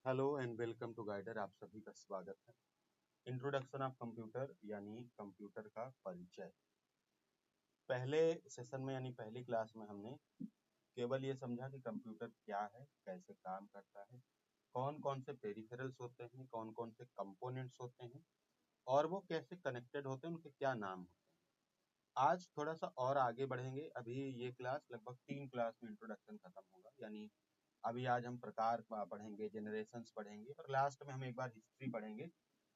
Hello and welcome to guider. आप सभी का स्वागत है। इंट्रोडक्शन ऑफ कंप्यूटर यानी कंप्यूटर का परिचय। पहले सेशन में यानी पहली क्लास में हमने केवल ये समझा कि कंप्यूटर क्या है, कैसे काम करता है, कौन कौन से पेरिफेरल्स होते हैं, कौन कौन से कंपोनेंट्स होते हैं और वो कैसे कनेक्टेड होते हैं, उनके क्या नाम होते हैं। आज थोड़ा सा और आगे बढ़ेंगे। अभी ये क्लास लगभग 3 क्लास में इंट्रोडक्शन खत्म होगा, यानी अभी आज हम प्रकार पढ़ेंगे, जनरेशंस पढ़ेंगे और लास्ट में हम एक बार हिस्ट्री पढ़ेंगे।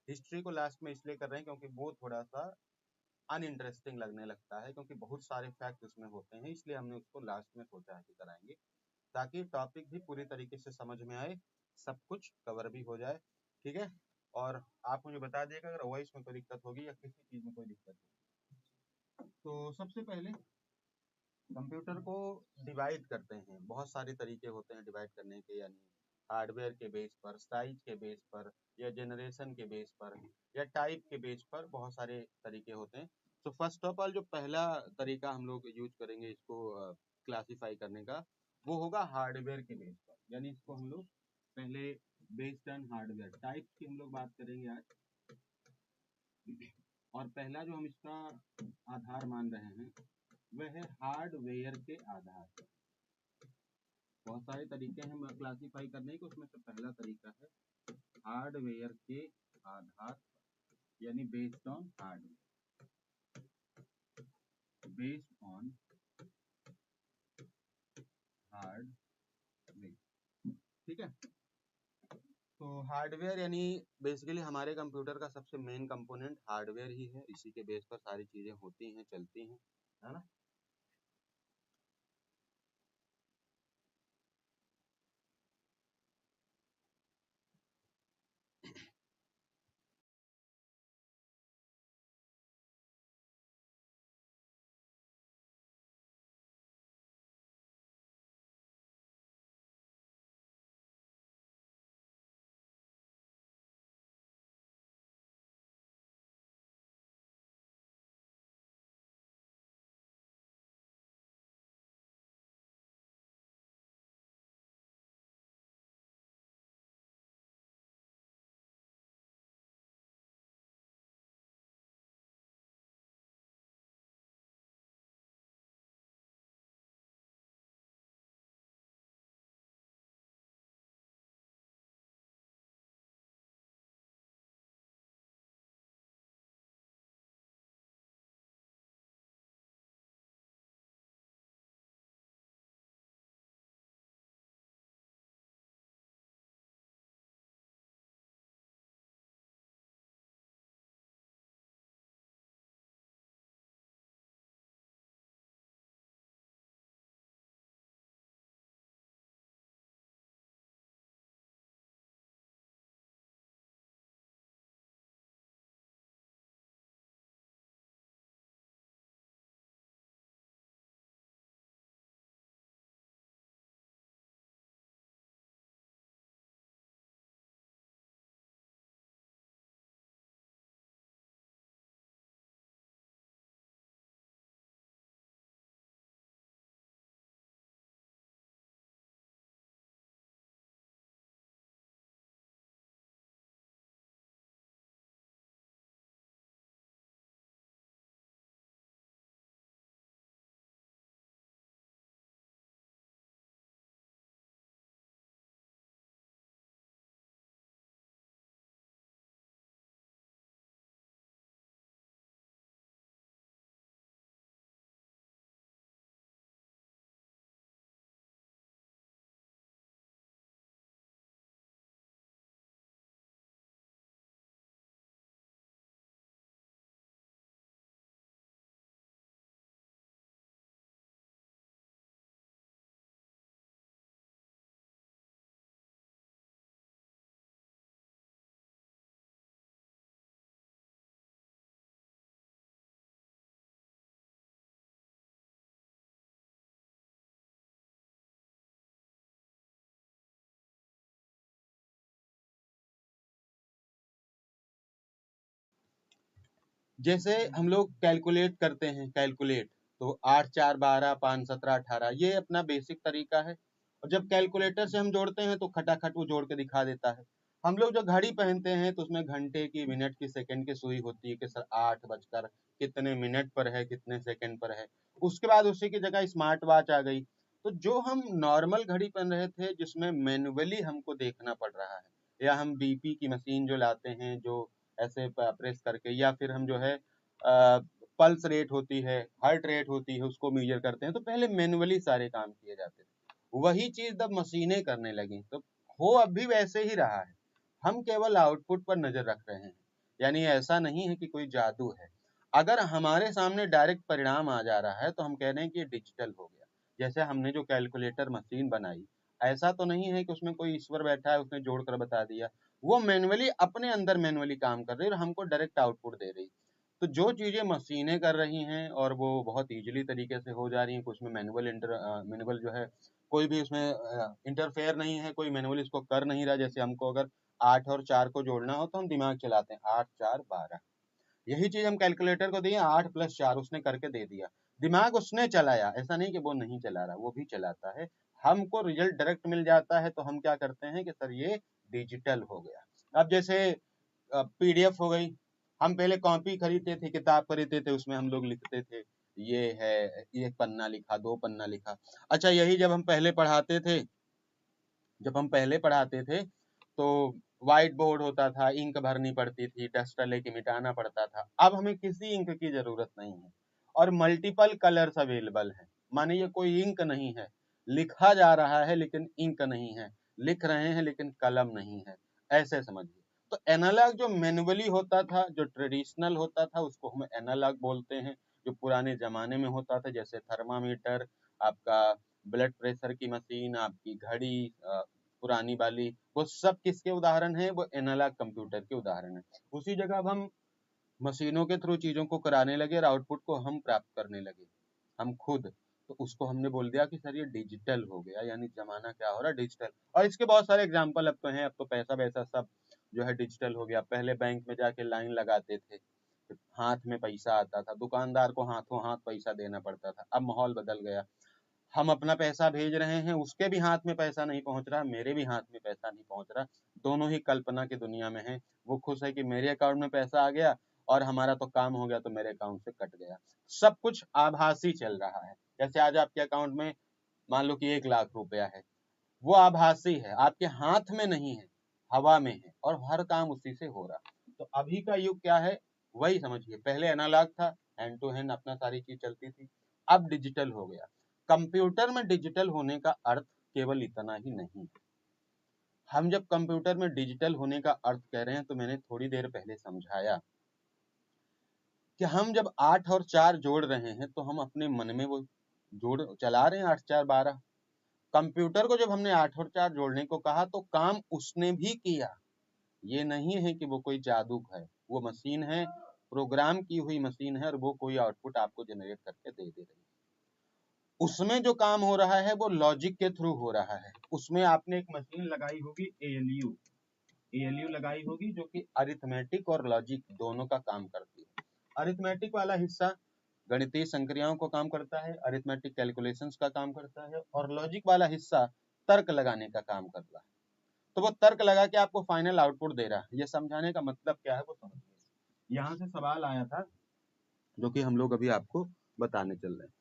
हिस्ट्री को लास्ट में इसलिए कर रहे हैं क्योंकि वो थोड़ा सा अनइंटरेस्टिंग लगने लगता है, क्योंकि बहुत सारे फैक्ट उसमें होते हैं, इसलिए हमने उसको लास्ट में सोचा है कि कराएंगे, ताकि टॉपिक भी पूरी तरीके से समझ में आए, सब कुछ कवर भी हो जाए। ठीक है। और आप मुझे बता दिएगा अगर वॉइस में कोई दिक्कत होगी या किसी चीज में कोई दिक्कत होगी। तो सबसे पहले कंप्यूटर को डिवाइड करते हैं। बहुत सारे तरीके होते हैं डिवाइड करने के, यानी हार्डवेयर के बेस पर, साइज के बेस पर, या जनरेशन के बेस पर, या टाइप के बेस पर बहुत सारे तरीके होते हैं। तो फर्स्ट ऑफ ऑल जो पहला तरीका हम लोग यूज करेंगे इसको क्लासिफाई करने का, वो होगा हार्डवेयर के बेस पर। यानी इसको हम लोग पहले बेस्ड ऑन हार्डवेयर टाइप्स की हम लोग बात करेंगे आज। और पहला जो हम इसका आधार मान रहे हैं वह है हार्डवेयर के आधार पर। बहुत सारे तरीके हैं क्लासिफाई करने के, उसमें से पहला तरीका है हार्डवेयर के आधार पर, यानी based on hardware, based on hardware. ठीक है। तो हार्डवेयर यानी बेसिकली हमारे कंप्यूटर का सबसे मेन कंपोनेंट हार्डवेयर ही है। इसी के बेस पर सारी चीजें होती हैं, चलती हैं, है ना। जैसे हम लोग कैलकुलेट करते हैं, कैलकुलेट तो 8 4 12 5 17 18, ये अपना बेसिक तरीका है। और जब कैलकुलेटर से हम जोड़ते हैं तो खटाखट वो जोड़ के दिखा देता है। हम लोग जो घड़ी पहनते हैं तो उसमें घंटे की, मिनट की, सेकंड की सुई होती है कि सर 8 बजकर कितने मिनट पर है, कितने सेकंड पर है। उसके बाद उसी की जगह स्मार्ट वॉच आ गई। तो जो हम नॉर्मल घड़ी पहन रहे थे जिसमें मैनुअली हमको देखना पड़ रहा है, या हम बीपी की मशीन जो लाते हैं जो ऐसे प्रेस करके, या फिर हम जो है पल्स रेट होती है, हार्ट रेट होती है, उसको मेजर करते हैं, तो पहले मैनुअली सारे काम किए जाते थे। वही चीज जब मशीनें करने लगी तो हो अब भी वैसे ही रहा है। हम केवल आउटपुट पर नजर रख रहे हैं, यानी ऐसा नहीं है कि कोई जादू है। अगर हमारे सामने डायरेक्ट परिणाम आ जा रहा है तो हम कह रहे हैं कि ये डिजिटल हो गया। जैसे हमने जो कैलकुलेटर मशीन बनाई, ऐसा तो नहीं है कि उसमें कोई ईश्वर बैठा है उसने जोड़कर बता दिया। वो मैनुअली अपने अंदर मैनुअली काम कर रही है और हमको डायरेक्ट आउटपुट दे रही। तो जो चीजें मशीनें कर रही हैं और वो बहुत इजीली तरीके से हो जा रही हैं, कुछ में मैनुअल जो है कोई भी उसमें इंटरफेयर नहीं है, कोई मैनुअल इसको कर नहीं रहा। जैसे हमको अगर 8 और 4 को जोड़ना हो तो हम दिमाग चलाते हैं, 8 4 12। यही चीज हम कैलकुलेटर को दिए, 8 + 4 उसने करके दे दिया। दिमाग उसने चलाया, ऐसा नहीं कि वो नहीं चला रहा, वो भी चलाता है। हमको रिजल्ट डायरेक्ट मिल जाता है तो हम क्या करते हैं कि सर ये डिजिटल हो गया। अब जैसे पीडीएफ हो गई। हम पहले कॉपी खरीदते थे, किताब खरीदते थे, उसमें हम लोग लिखते थे ये है, 1 पन्ना लिखा, 2 पन्ना लिखा। अच्छा, यही जब हम पहले पढ़ाते थे तो व्हाइट बोर्ड होता था, इंक भरनी पड़ती थी, डस्टर लेके मिटाना पड़ता था। अब हमें किसी इंक की जरूरत नहीं है और मल्टीपल कलर्स अवेलेबल है। माने ये कोई इंक नहीं है, लिखा जा रहा है लेकिन इंक नहीं है, लिख रहे हैं लेकिन कलम नहीं है, ऐसे समझिए। तो एनालॉग जो मैनुअली होता था, जो ट्रेडिशनल होता था, उसको हम एनालॉग बोलते हैं। जो पुराने जमाने में होता था, जैसे थर्मामीटर, आपका ब्लड प्रेशर की मशीन, आपकी घड़ी पुरानी वाली, वो सब किसके उदाहरण है? वो एनालॉग कंप्यूटर के उदाहरण है। उसी जगह अब हम मशीनों के थ्रू चीजों को कराने लगे और आउटपुट को हम प्राप्त करने लगे, हम खुद। तो उसको हमने बोल दिया कि सर ये डिजिटल हो गया, यानी जमाना क्या हो रहा है? डिजिटल। और इसके बहुत सारे एग्जाम्पल अब तो हैं। अब तो पैसा वैसा सब जो है डिजिटल हो गया। पहले बैंक में जाके लाइन लगाते थे, हाथ में पैसा आता था, दुकानदार को हाथों हाथ पैसा देना पड़ता था। अब माहौल बदल गया, हम अपना पैसा भेज रहे हैं, उसके भी हाथ में पैसा नहीं पहुंच रहा, मेरे भी हाथ में पैसा नहीं पहुंच रहा। दोनों ही कल्पना की दुनिया में है। वो खुश है कि मेरे अकाउंट में पैसा आ गया और हमारा तो काम हो गया तो मेरे अकाउंट से कट गया। सब कुछ आभासी चल रहा है। जैसे आज आपके अकाउंट में मान लो कि 1 लाख रुपया है, वो आभासी है, आपके हाथ में नहीं है, हवा में है, और हर काम उसी से हो रहा। तो अभी का युग क्या है वही समझिए। पहले एनालॉग था, हैंड टू हैंड अपना सारी चीज चलती थी। अब डिजिटल हो गया। कंप्यूटर में डिजिटल होने का अर्थ केवल इतना ही नहीं है। हम जब कंप्यूटर में डिजिटल होने का अर्थ कह रहे हैं तो मैंने थोड़ी देर पहले समझाया कि हम जब 8 और 4 जोड़ रहे हैं तो हम अपने मन में वो जोड़ चला रहे हैं, 8 4 12। कंप्यूटर को जब हमने 8 और 4 जोड़ने को कहा तो काम उसने भी किया। ये नहीं है कि वो कोई जादू है, वो मशीन है, प्रोग्राम की हुई मशीन है, और वो कोई आउटपुट आपको जनरेट करके दे रही है। उसमें जो काम हो रहा है वो लॉजिक के थ्रू हो रहा है। उसमें आपने एक मशीन लगाई होगी, एएलयू लगाई होगी, जो कि अरिथमेटिक और लॉजिक दोनों का काम करती है। अरिथमेटिक वाला हिस्सा गणितीय संक्रियाओं को काम करता है, अरिथमेटिक कैलकुलेशंस का काम करता है, और लॉजिक वाला हिस्सा तर्क लगाने का काम करता है। तो वो तर्क लगा के आपको फाइनल आउटपुट दे रहा है। ये समझाने का मतलब क्या है वो समझिए। यहाँ से सवाल आया था जो कि हम लोग अभी आपको बताने चल रहे हैं।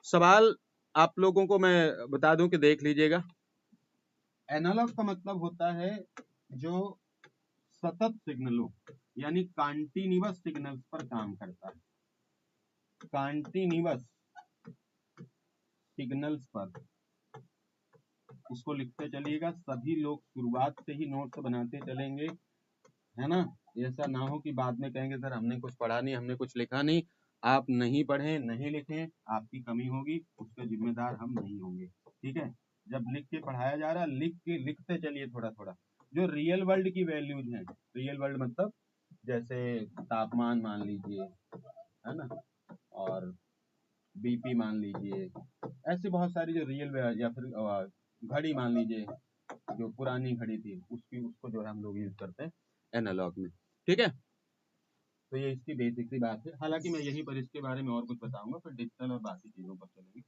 सवाल आप लोगों को मैं बता दूं कि देख लीजिएगा। एनालॉग का मतलब होता है जो सतत सिग्नलों यानी कॉन्टिन्यूअस सिग्नल्स पर काम करता है। कॉन्टिन्यूअस सिग्नल्स पर, इसको लिखते चलिएगा। सभी लोग शुरुआत से ही नोट्स बनाते चलेंगे, है ना? ऐसा ना हो कि बाद में कहेंगे सर हमने कुछ पढ़ा नहीं, हमने कुछ लिखा नहीं। आप नहीं पढ़े, नहीं लिखे, आपकी कमी होगी, उसके जिम्मेदार हम नहीं होंगे। ठीक है? जब लिख के पढ़ाया जा रहा है, लिखते चलिए थोड़ा थोड़ा। जो रियल वर्ल्ड की वैल्यूज हैं, रियल वर्ल्ड मतलब जैसे तापमान मान लीजिए, है ना, और बीपी मान लीजिए, ऐसी बहुत सारी जो रियल, या फिर घड़ी मान लीजिए, जो पुरानी घड़ी थी उसको जो है हम लोग यूज करते हैं एनालॉग में। ठीक है? तो ये इसकी बेसिक सी बात है। हालांकि मैं यहीं पर इसके बारे में और कुछ बताऊंगा, फिर डिजिटल और बाकी चीजों पर चलेंगे।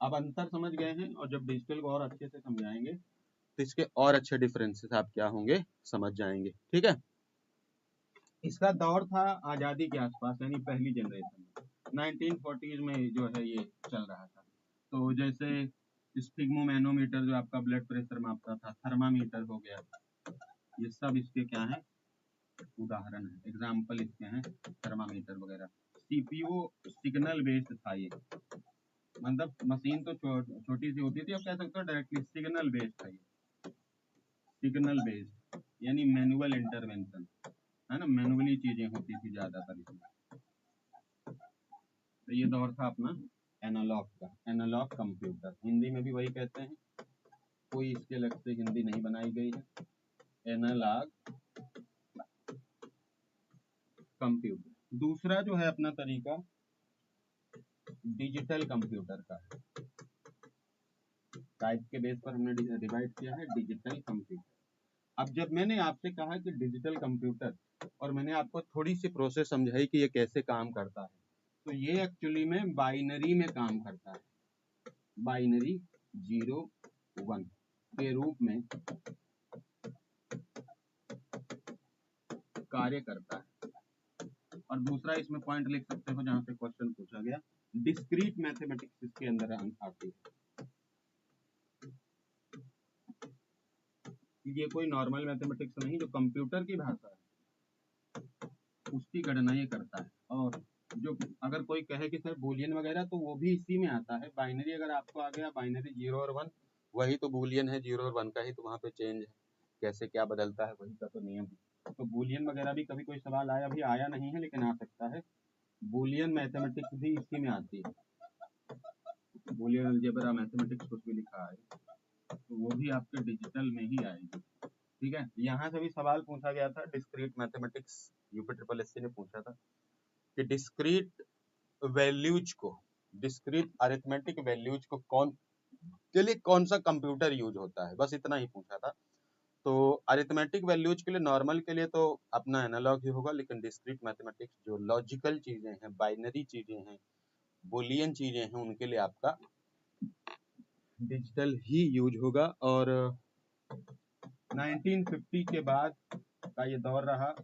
अब अंतर समझ गए हैं, और जब डिजिटल को और अच्छे से समझाएंगे तो इसके और अच्छे डिफरेंसेस आप क्या होंगे समझ जाएंगे। ठीक है, इसका दौर था आजादी के आसपास, यानी पहली जनरेशन में 1940s में जो है ये चल रहा था। तो जैसे स्फिग्मोमैनोमीटर जो आपका ब्लड प्रेशर मापता था, थर्मामीटर हो गया, ये सब इसके क्या है, उदाहरण है, एग्जाम्पल इसके हैं, थर्मामीटर वगैरह। सीपीयू सिग्नल बेस्ड था ये, मतलब मशीन तो छोटी सी होती थी, अब कह सकते हो डायरेक्टली सिग्नल बेस्ड था ये, सिग्नल बेस्ड यानी मैनुअल इंटरवेंशन है ना, मैनुअली चीजें होती थी ज्यादातर इसमें। तो ये दौर था अपना एनालॉग का, एनालॉग कंप्यूटर, हिंदी में भी वही कहते हैं, कोई इसके अलग से हिंदी नहीं बनाई गई है, एनालॉग कंप्यूटर। दूसरा जो है अपना तरीका डिजिटल कंप्यूटर का है, टाइप के बेस पर हमने डिवाइड किया है डिजिटल कंप्यूटर। अब जब मैंने आपसे कहा कि डिजिटल कंप्यूटर, और मैंने आपको थोड़ी सी प्रोसेस समझाई कि ये कैसे काम करता है, तो ये एक्चुअली में बाइनरी में काम करता है, बाइनरी 0 1 के रूप में कार्य करता है। और दूसरा इसमें पॉइंट लिख सकते हो जहां से क्वेश्चन पूछा गया, डिस्क्रीट मैथमेटिक्स इसके अंदर आती है। ये कोई नॉर्मल मैथमेटिक्स नहीं, जो कंप्यूटर की भाषा है उसकी गणना ये करता है। और जो अगर कोई कहे कि सर बूलियन वगैरह, तो वो भी इसी में आता है। बाइनरी अगर आपको आ गया, बाइनरी 0 और 1, वही तो बूलियन है, 0 और 1 का ही तो वहाँ पे चेंज है, कैसे क्या बदलता है वही का तो नियम है। तो बूलियन वगैरह भी कभी कोई सवाल आया, अभी आया नहीं है लेकिन आ सकता है। बूलियन मैथमेटिक्स भी इसी में आती है, बूलियन अलजेब्रा मैथमेटिक्स कुछ भी लिखा है तो वो भी आपके डिजिटल में ही आएगी। ठीक है, यहाँ से भी सवाल पूछा गया था, discrete mathematics UP triple SC ने पूछा था कि डिस्क्रीट वैल्यूज को, डिस्क्रीट अरिथमेटिक वैल्यूज को कौन के लिए कौन सा कंप्यूटर यूज होता है, बस इतना ही पूछा था। तो अरिथमेटिक वैल्यूज के लिए, नॉर्मल के लिए तो अपना एनालॉग ही होगा, लेकिन डिस्क्रीट मैथमेटिक्स जो लॉजिकल चीजें हैं, बाइनरी चीजें हैं, बुलियन चीजें हैं, उनके लिए आपका डिजिटल ही यूज होगा। और 1950 के बाद का ये दौर रहा,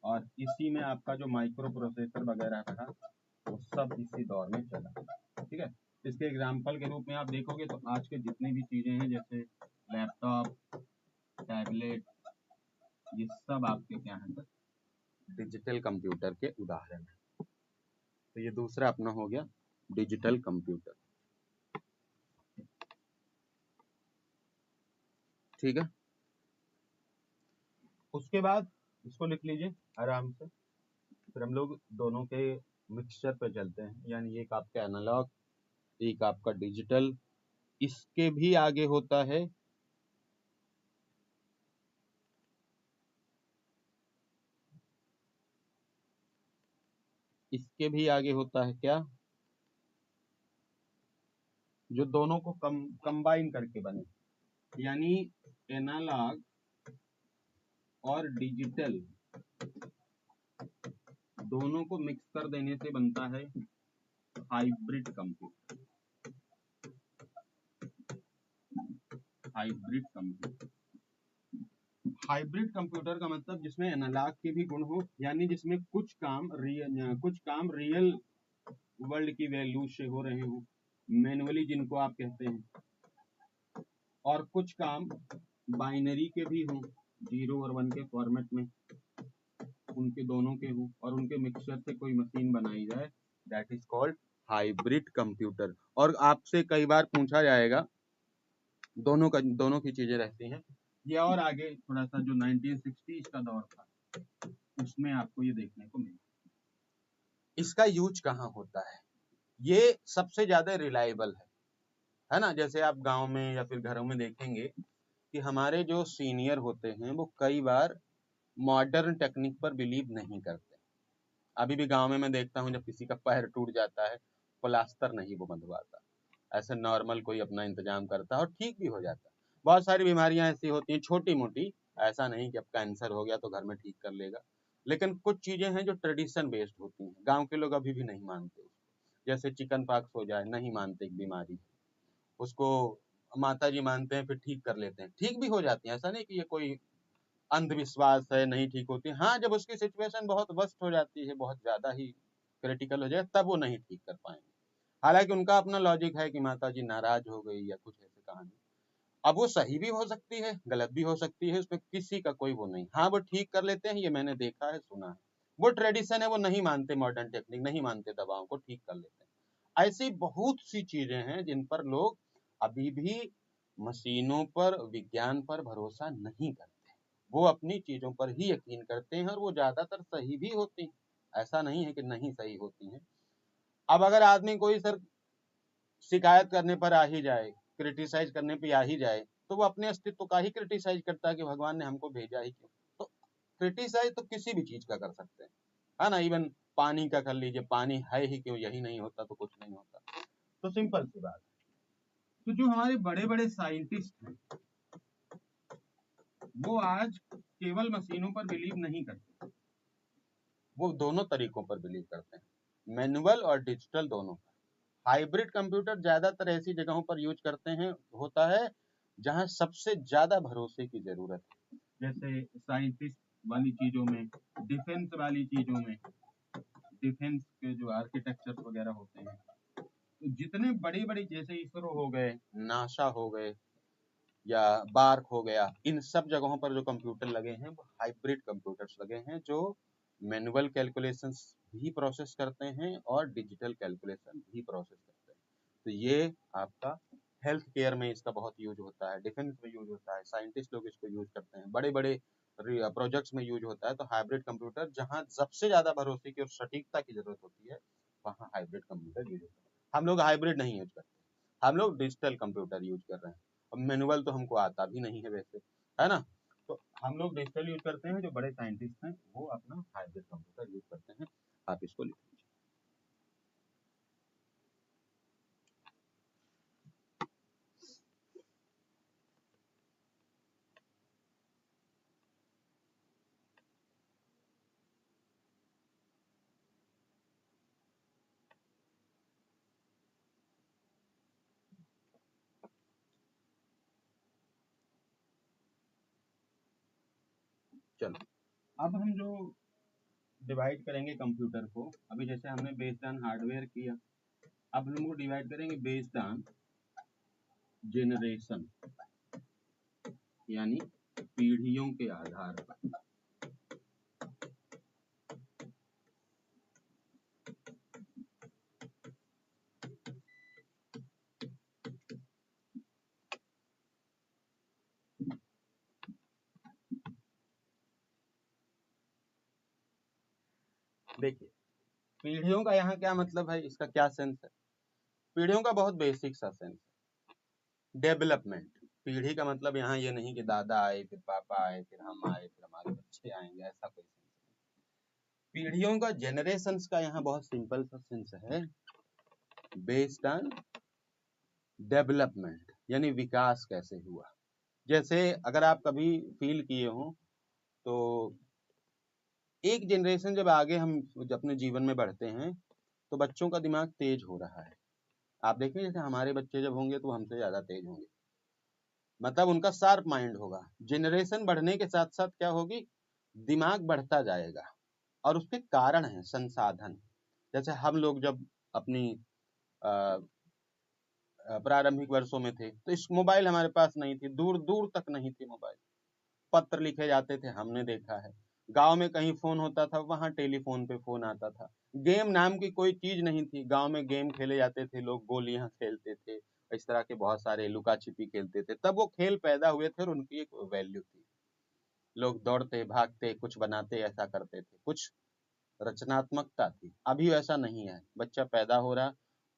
और इसी में आपका जो माइक्रो प्रोसेसर वगैरह रहा वो सब इसी दौर में चला। ठीक है, इसके एग्जाम्पल के रूप में आप देखोगे तो आज के जितनी भी चीजें हैं, जैसे लैपटॉप, टैबलेट, ये सब आपके क्या हैं, डिजिटल कंप्यूटर के उदाहरण हैं। तो ये दूसरा अपना हो गया डिजिटल कंप्यूटर। ठीक है, उसके बाद इसको लिख लीजिए आराम से, फिर हम लोग दोनों के मिक्सचर पे चलते हैं, यानी एक आपका एनालॉग, एक आपका डिजिटल। इसके भी आगे होता है इसके भी आगे होता है क्या, जो दोनों को कंबाइन करके बने, यानी एनालॉग और डिजिटल दोनों को मिक्स कर देने से बनता है hybrid computer, hybrid computer. Hybrid computer का मतलब जिसमें एनालॉग के भी गुण हो, यानी जिसमें कुछ काम रियल वर्ल्ड की वैल्यू से हो रहे हो, मैनुअली जिनको आप कहते हैं, और कुछ काम बाइनरी के भी हों, 0 और 1 के फॉर्मेट में, उनके दोनों के हों, और उनके मिक्सचर से कोई मशीन बनाई जाए, that is called hybrid computer. और आपसे कई बार पूछा जाएगा, दोनों की चीजें रहती हैं। ये और आगे थोड़ा सा जो 1960s का दौर था, उसमें आपको ये देखने को मिला। इसका यूज कहाँ होता है, ये सबसे ज्यादा रिलायबल है ना। जैसे आप गांव में या फिर घरों में देखेंगे कि हमारे जो सीनियर होते हैं वो कई बार मॉडर्न टेक्निक पर बिलीव नहीं करते। अभी भी गांव में मैं देखता हूँ, जब किसी का पैर टूट जाता है, प्लास्टर नहीं वो बंधवाता, ऐसे नॉर्मल कोई अपना इंतजाम करता है और ठीक भी हो जाता है। बहुत सारी बीमारियां ऐसी होती हैं छोटी मोटी, ऐसा नहीं कि अब कैंसर हो गया तो घर में ठीक कर लेगा, लेकिन कुछ चीजें हैं जो ट्रेडिशन बेस्ड होती हैं, गांव के लोग अभी भी नहीं मानते। जैसे चिकन पॉक्स हो जाए, नहीं मानते एक बीमारी, उसको माता जी मानते हैं, फिर ठीक कर लेते हैं, ठीक भी हो जाती है, ऐसा नहीं कि ये कोई अंधविश्वास है, नहीं ठीक होती। हाँ, जब उसकी सिचुएशन बहुत वर्स्ट हो जाती है, बहुत ज्यादा ही क्रिटिकल हो जाए, तब वो नहीं ठीक कर पाएंगे। हालांकि उनका अपना लॉजिक है कि माता जी नाराज हो गई या कुछ ऐसी कहानी। अब वो सही भी हो सकती है, गलत भी हो सकती है, उसमें किसी का कोई वो नहीं। हाँ, वो ठीक कर लेते हैं, ये मैंने देखा है, सुना है। वो ट्रेडिशन है, वो नहीं मानते मॉडर्न टेक्निक, नहीं मानते दवाओं को, ठीक कर लेते हैं। ऐसी बहुत सी चीजें हैं जिन पर लोग अभी भी मशीनों पर, विज्ञान पर भरोसा नहीं करते। वो अपनी चीजों पर ही यकीन करते हैं, और वो ज्यादातर सही भी होती हैं। ऐसा नहीं है कि नहीं सही होती हैं। अब अगर आदमी कोई सर शिकायत करने पर आ ही जाए, क्रिटिसाइज करने पे आ ही जाए, तो वो अपने अस्तित्व का ही क्रिटिसाइज करता है कि भगवान ने हमको भेजा ही क्यों। तो क्रिटिसाइज तो किसी भी चीज का कर सकते हैं, है ना। इवन पानी का कर लीजिए, पानी है ही क्यों, यही नहीं होता तो कुछ नहीं होता। तो सिंपल सी बात। तो जो हमारे बड़े बड़े साइंटिस्ट हैं, वो आज केवल मशीनों पर बिलीव नहीं करते, वो दोनों तरीकों पर बिलीव करते हैं, मैनुअल और डिजिटल दोनों। हाइब्रिड कंप्यूटर ज्यादातर ऐसी जगहों पर यूज करते हैं, होता है जहां सबसे ज्यादा भरोसे की जरूरत है, जैसे साइंटिस्ट वाली चीजों में, डिफेंस वाली चीजों में, डिफेंस के जो आर्किटेक्चर वगैरह होते हैं। तो जितने बड़ी बड़ी, जैसे इसरो हो गए, नासा हो गए, या बार्क हो गया, इन सब जगहों पर जो कंप्यूटर लगे हैं वो हाइब्रिड कंप्यूटर्स लगे हैं, जो मैनुअल कैलकुलेशंस भी प्रोसेस करते हैं और डिजिटल कैलकुलेशन भी प्रोसेस करते हैं। तो ये आपका हेल्थ केयर में इसका बहुत यूज होता है, डिफेंस में यूज होता है, साइंटिस्ट लोग इसको यूज करते हैं, बड़े बड़े प्रोजेक्ट्स में यूज होता है। तो हाइब्रिड कंप्यूटर जहाँ सबसे ज्यादा भरोसे की और सटीकता की जरूरत होती है, वहाँ हाइब्रिड कंप्यूटर यूज होता है। हम लोग हाइब्रिड नहीं यूज करते, हम लोग डिजिटल कंप्यूटर यूज कर रहे हैं। अब मैनुअल तो हमको आता भी नहीं है वैसे, है ना। तो हम लोग डिजिटल यूज करते हैं, जो बड़े साइंटिस्ट हैं वो अपना हाइब्रिड कंप्यूटर यूज करते हैं। आप इसको लिख लीजिए। चलो, अब हम जो डिवाइड करेंगे कंप्यूटर को, अभी जैसे हमने बेस्ड ऑन हार्डवेयर किया, अब हम लोग डिवाइड करेंगे बेस्ड ऑन जेनरेशन, यानी पीढ़ियों के आधार पर। देखिए, पीढ़ियों का यहाँ क्या मतलब है, इसका क्या सेंस है। पीढ़ियों का बहुत बेसिक सा सेंस, डेवलपमेंट। पीढ़ी का मतलब यहाँ ये नहीं कि दादा आए, फिर पापा आए, फिर हम आए, फिर हमारे बच्चे आएंगे, ऐसा कोई सेंस नहीं। पीढ़ियों का, जेनरेशंस का यहाँ बहुत सिंपल सा सेंस है, बेस्ड ऑन डेवलपमेंट, यानी विकास कैसे हुआ। जैसे अगर आप कभी फील किए हो, तो एक जनरेशन जब आगे हम जब अपने जीवन में बढ़ते हैं, तो बच्चों का दिमाग तेज हो रहा है। आप देखें, जैसे हमारे बच्चे जब होंगे तो हमसे ज्यादा तेज होंगे, मतलब उनका शार्प माइंड होगा। जनरेशन बढ़ने के साथ साथ क्या होगी, दिमाग बढ़ता जाएगा, और उसके कारण है संसाधन। जैसे हम लोग जब अपनी प्रारंभिक वर्षों में थे, तो इस मोबाइल हमारे पास नहीं थी, दूर दूर तक नहीं थी मोबाइल, पत्र लिखे जाते थे, हमने देखा है। गांव में कहीं फोन होता था, वहां टेलीफोन पे फोन आता था। गेम नाम की कोई चीज नहीं थी, गांव में गेम खेले जाते थे, लोग गोलियां खेलते थे, इस तरह के बहुत सारे लुका छिपी खेलते थे। तब वो खेल पैदा हुए थे और उनकी एक वैल्यू थी। लोग दौड़ते भागते कुछ बनाते, ऐसा करते थे, कुछ रचनात्मकता थी। अभी ऐसा नहीं है, बच्चा पैदा हो रहा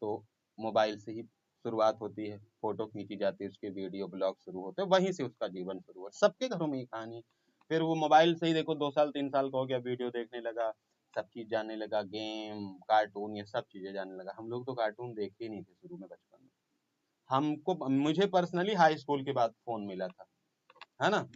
तो मोबाइल से ही शुरुआत होती है, फोटो खींची जाती है, उसके वीडियो ब्लॉग शुरू होते हैं, वहीं से उसका जीवन शुरू हुआ। सबके घरों में ये कहानी। फिर वो मोबाइल से ही देखो 2 साल 3 साल का हो गया, वीडियो देखने लगा, सब चीज जानने लगा, गेम कार्टून ये सब चीजें जानने लगा। हम लोग तो कार्टून देखते ही नहीं थे शुरू में, बचपन में। हमको, मुझे पर्सनली हाई स्कूल के बाद फोन मिला था, है ना।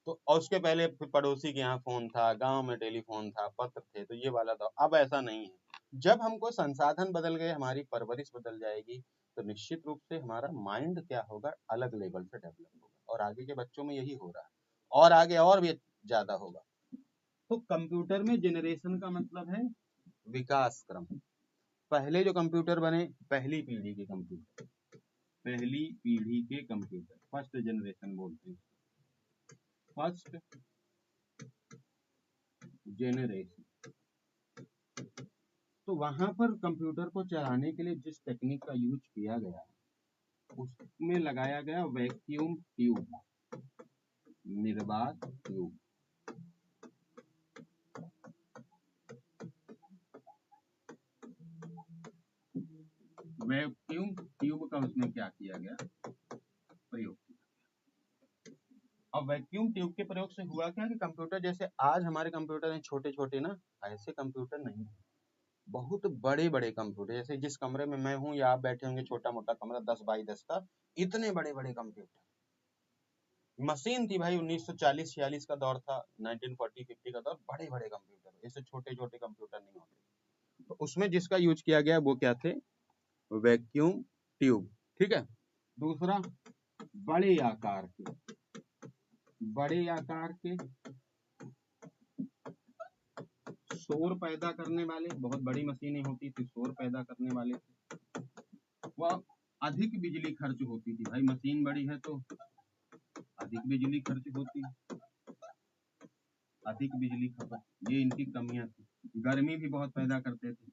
तो और उसके पहले फिर पड़ोसी के यहाँ फोन था, गांव में टेलीफोन था, पत्र थे, तो ये वाला था। अब ऐसा नहीं है, जब हमको संसाधन बदल गए, हमारी परवरिश बदल जाएगी, तो निश्चित रूप से हमारा माइंड क्या होगा, अलग लेवल से डेवलप होगा। और आगे के बच्चों में यही हो रहा है, और आगे और भी ज्यादा होगा। तो कंप्यूटर में जेनरेशन का मतलब है विकास क्रम। पहले जो कंप्यूटर बने, पहली पीढ़ी के कंप्यूटर, पहली पीढ़ी के कंप्यूटर, फर्स्ट जनरेशन बोलते हैं, फर्स्ट जेनरेशन। तो वहां पर कंप्यूटर को चलाने के लिए जिस टेक्निक का यूज किया गया, उसमें लगाया गया वैक्यूम ट्यूब, निर्वात ट्यूब। वैक्यूम ट्यूब का उसमें क्या किया गया, प्रयोग किया। अब वैक्यूम ट्यूब के प्रयोग से हुआ क्या कि कंप्यूटर, जैसे आज हमारे कंप्यूटर हैं छोटे छोटे ना, ऐसे कंप्यूटर नहीं, बहुत बड़े बड़े कंप्यूटर, जैसे जिस कमरे में मैं हूँ या आप बैठे होंगे, छोटा मोटा कमरा 10 बाई 10 का, इतने बड़े बड़े कंप्यूटर। मशीन थी भाई, 1940-46 का दौर था, 1940-50 का दौर, बड़े बड़े कंप्यूटर, ऐसे छोटे छोटे कंप्यूटर नहीं होते। तो उसमें जिसका यूज किया गया वो क्या थे, वैक्यूम ट्यूब। ठीक है। दूसरा, बड़े आकार के, बड़े आकार के शोर पैदा करने वाले, बहुत बड़ी मशीनें होती थी, शोर पैदा करने वाले थे। वह अधिक बिजली खर्च होती थी, भाई मशीन बड़ी है तो अधिक बिजली खर्च होती, अधिक बिजली खपत, ये इनकी कमियां थी। गर्मी भी बहुत पैदा करते थे।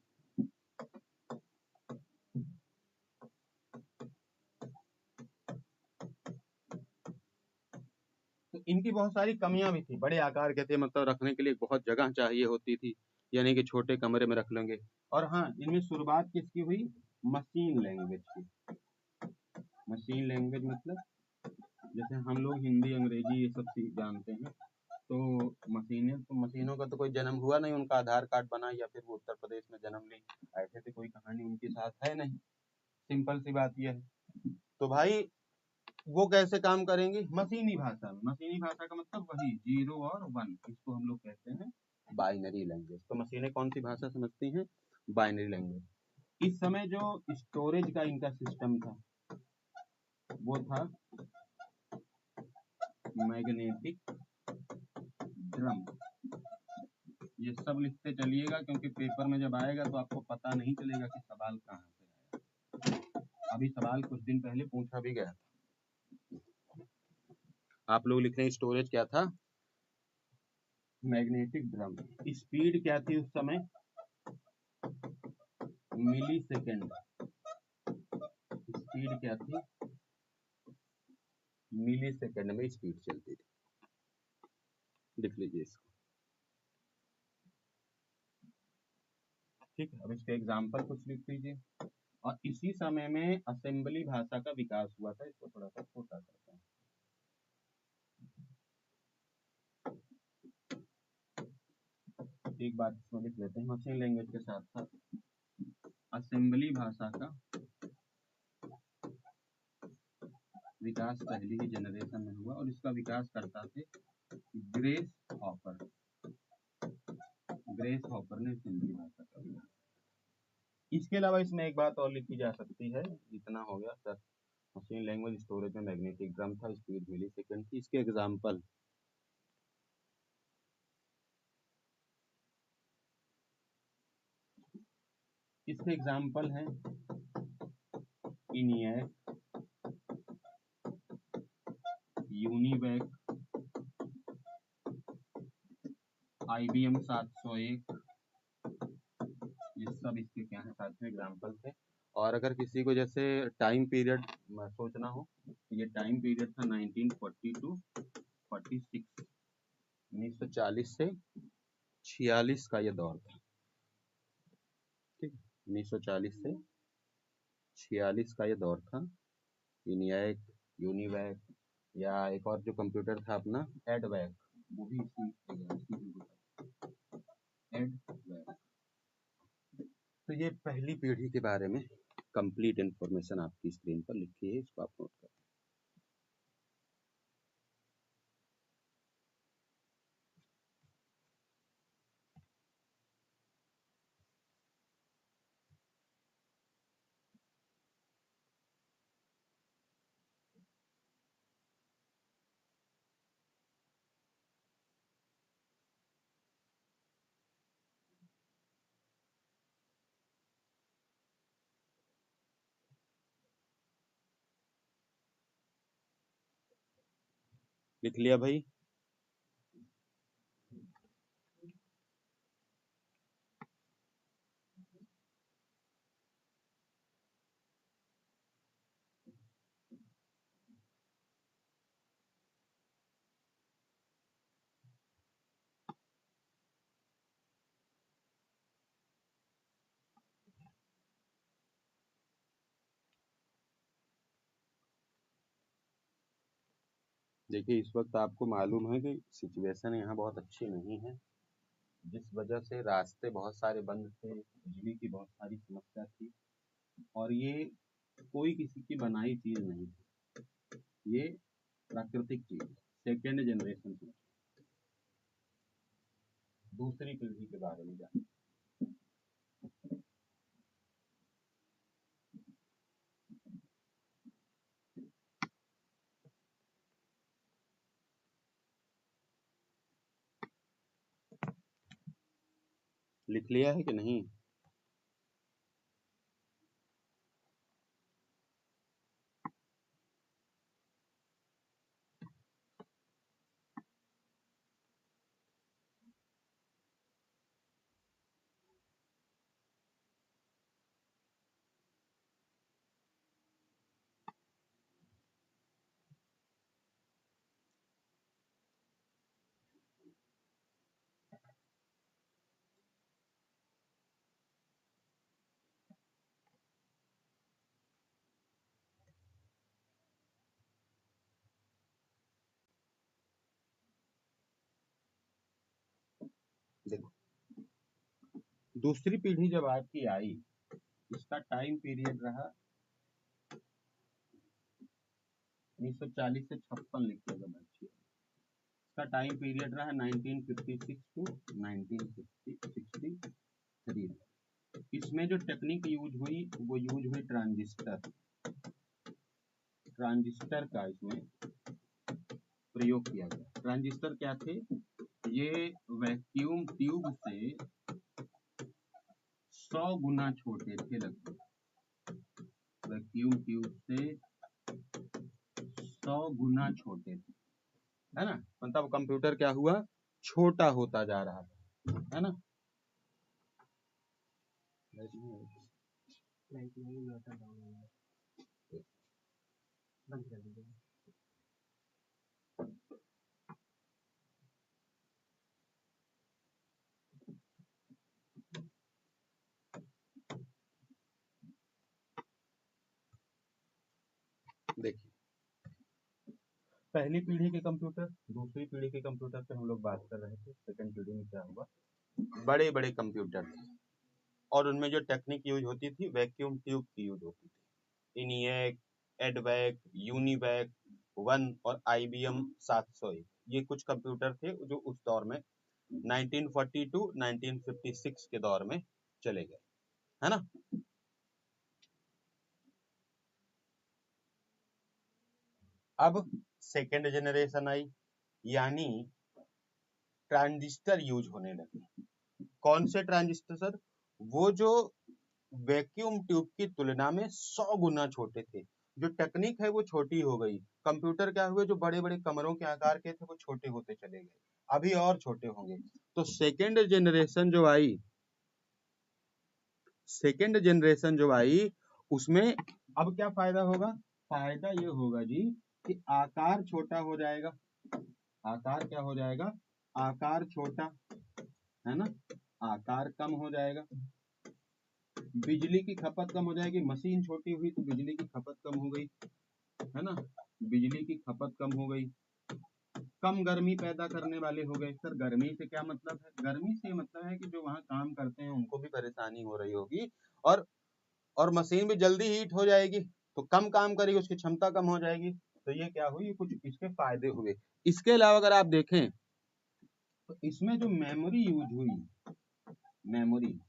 तो इनकी बहुत सारी कमियां भी थी, बड़े आकार के थे, मतलब रखने के लिए बहुत जगह चाहिए होती थी, यानी कि छोटे कमरे में रख लेंगे। और हाँ, इनमें शुरुआत किसकी हुई, मशीन लैंग्वेज की। मशीन लैंग्वेज मतलब जैसे हम लोग हिंदी अंग्रेजी ये सब जानते हैं, तो मशीनें, तो मशीनों का तो कोई जन्म हुआ नहीं, उनका आधार कार्ड बना या फिर वो उत्तर प्रदेश में जन्म ली, ऐसे तो कोई कहानी उनके साथ है नहीं। सिंपल सी बात यह है। तो भाई वो कैसे काम करेंगी, मशीनी भाषा में। मशीनी भाषा का मतलब वही 0 और 1, इसको हम लोग कहते हैं बाइनरी लैंग्वेज। तो मशीनें कौन सी भाषा समझती हैं, बाइनरी लैंग्वेज। इस समय जो स्टोरेज का इनका सिस्टम था वो था मैग्नेटिक ड्रम। ये सब लिखते चलिएगा, क्योंकि पेपर में जब आएगा तो आपको पता नहीं चलेगा कि सवाल कहाँ से आया। अभी सवाल कुछ दिन पहले पूछा भी गया था, आप लोग लिख रहे हैं स्टोरेज क्या था, मैग्नेटिक ड्रम। स्पीड क्या थी उस समय, मिली सेकेंड। स्पीड क्या थी, मिली सेकेंड में स्पीड चलती थी। लिख लीजिए इसको। ठीक है, अब इसके एग्जाम्पल कुछ लिख लीजिए। और इसी समय में असेंबली भाषा का विकास हुआ था, इसको थोड़ा सा छोटा करते हैं। एक बात इसमें लिख लेते हैं, मशीन लैंग्वेज के साथ साथ असेंबली भाषा का विकास पहली ही जनरेशन में हुआ, और इसका विकास करता थे ग्रेस हॉपर। ग्रेस हॉपर ने असेंबली भाषा का विकास। इसके अलावा इसमें एक बात और लिखी जा सकती है, इतना हो गया सर। मशीन लैंग्वेज, स्टोरेज में मैग्नेटिक ड्रम था, स्पीड मिली सेकेंड थी। इसके एग्जाम्पल, इसके एग्जाम्पल हैं इनियक, यूनिवैक, IBM 701, ये सब इसके क्या है, साथ में एग्जाम्पल थे। और अगर किसी को जैसे टाइम पीरियड सोचना हो, ये टाइम पीरियड था 1940 टू 46, 1940 से 46 का ये दौर था। ठीक है, 1940 से 46 का ये दौर था। इनियक, यूनिवैक, या एक और जो कंप्यूटर था अपना एडवैक, वो भी इसी एडवैक। तो ये पहली पीढ़ी के बारे में कंप्लीट इंफॉर्मेशन आपकी स्क्रीन पर लिखी है, इसको आप नोट करें। लिख लिया भाई। देखिए इस वक्त आपको मालूम है कि सिचुएशन यहाँ बहुत अच्छी नहीं है, जिस वजह से रास्ते बहुत सारे बंद थे, बिजली की बहुत सारी समस्या थी, और ये कोई किसी की बनाई चीज नहीं थी, ये प्राकृतिक चीज है। सेकेंड जनरेशन की दूसरी पीढ़ी के बारे में जान लिख लिया है कि नहीं? देखो, दूसरी पीढ़ी जब आपकी आई, इसका टाइम पीरियड रहा 1940 से 56 लिखिएगा बच्चे। इसका टाइम पीरियड रहा 1956 टू 1963। इसमें जो टेक्निक यूज हुई वो यूज हुई ट्रांजिस्टर का इसमें प्रयोग किया गया। ट्रांजिस्टर क्या थे? ये वैक्यूम ट्यूब से 100 गुना छोटे थे लगभग। वैक्यूम ट्यूब से 100 गुना छोटे थे, है ना? मतलब कंप्यूटर क्या हुआ, छोटा होता जा रहा है ना? बंद कर दीजिए। देखिए, पहली पीढ़ी के कंप्यूटर, दूसरी पीढ़ी के कंप्यूटर पे हम लोग बात कर रहे थे। सेकंड पीढ़ी में क्या हुआ, बड़े बड़े कंप्यूटर थे और उनमें जो टेक्निक यूज होती थी वैक्यूम ट्यूब की यूज होती थी। इनिएक, एडवैक, यूनिवैक 1 और IBM 701, ये कुछ कंप्यूटर थे जो उस दौर में 1940 टू 1956 के दौर में चले गए, है ना? अब सेकेंड जनरेशन आई, यानी ट्रांजिस्टर यूज होने लगे। कौन से ट्रांजिस्टर सर? वो जो वैक्यूम ट्यूब की तुलना में 100 गुना छोटे थे। जो टेक्निक है वो छोटी हो गई। कंप्यूटर क्या हुए, जो बड़े बड़े कमरों के आकार के थे वो छोटे होते चले गए, अभी और छोटे होंगे। तो सेकेंड जनरेशन जो आई उसमें अब क्या फायदा होगा? फायदा ये होगा जी कि आकार छोटा हो जाएगा। आकार क्या हो जाएगा? आकार छोटा, है ना? आकार कम हो जाएगा, बिजली की खपत कम हो जाएगी। मशीन छोटी हुई तो बिजली की खपत कम हो गई, है ना? बिजली की खपत कम हो गई, कम गर्मी पैदा करने वाले हो गए। सर गर्मी से क्या मतलब है? गर्मी से मतलब है कि जो वहां काम करते हैं उनको भी परेशानी हो रही होगी, और मशीन भी जल्दी हीट हो जाएगी तो कम काम करेगी, उसकी क्षमता कम हो जाएगी। तो ये क्या हुई, कुछ इसके फायदे हुए। इसके अलावा अगर आप देखें तो इसमें जो मेमोरी यूज हुई, मेमोरी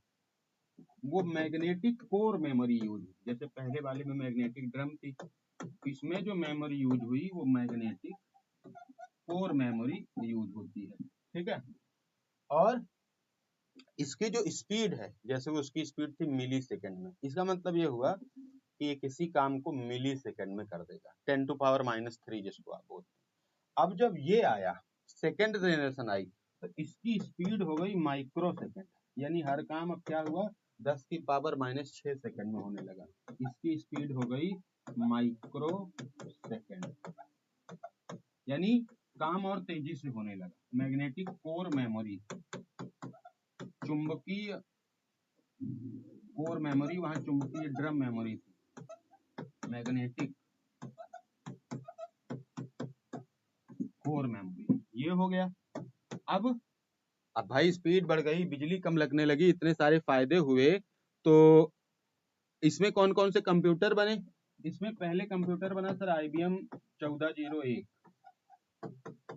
वो मैग्नेटिक कोर मेमोरी यूज, जैसे पहले वाले में मैग्नेटिक ड्रम थी, इसमें जो मेमोरी यूज हुई वो मैग्नेटिक कोर मेमोरी यूज होती है, ठीक है? और इसकी जो स्पीड है, जैसे उसकी स्पीड थी मिली सेकेंड में, इसका मतलब ये हुआ कि ये किसी काम को मिली सेकेंड में कर देगा, 10⁻³ जिसको आप बोलते हैं। अब जब ये आया, सेकेंड जनरेशन आई, तो इसकी स्पीड हो गई माइक्रो सेकेंड, यानी हर काम अब क्या हुआ 10 की पावर माइनस 6 सेकेंड में होने लगा। इसकी स्पीड हो गई माइक्रो सेकेंड, यानी काम और तेजी से होने लगा। मैग्नेटिक कोर मेमोरी, चुंबकीय कोर मेमोरी, वहां चुंबकीय ड्रम मेमोरी थी, मैग्नेटिक कोर मेमोरी, ये हो गया। अब भाई स्पीड बढ़ गई, बिजली कम लगने लगी, इतने सारे फायदे हुए, तो इसमें कौन कौन से कंप्यूटर बने? इसमें पहले कंप्यूटर बना सर IBM 1401,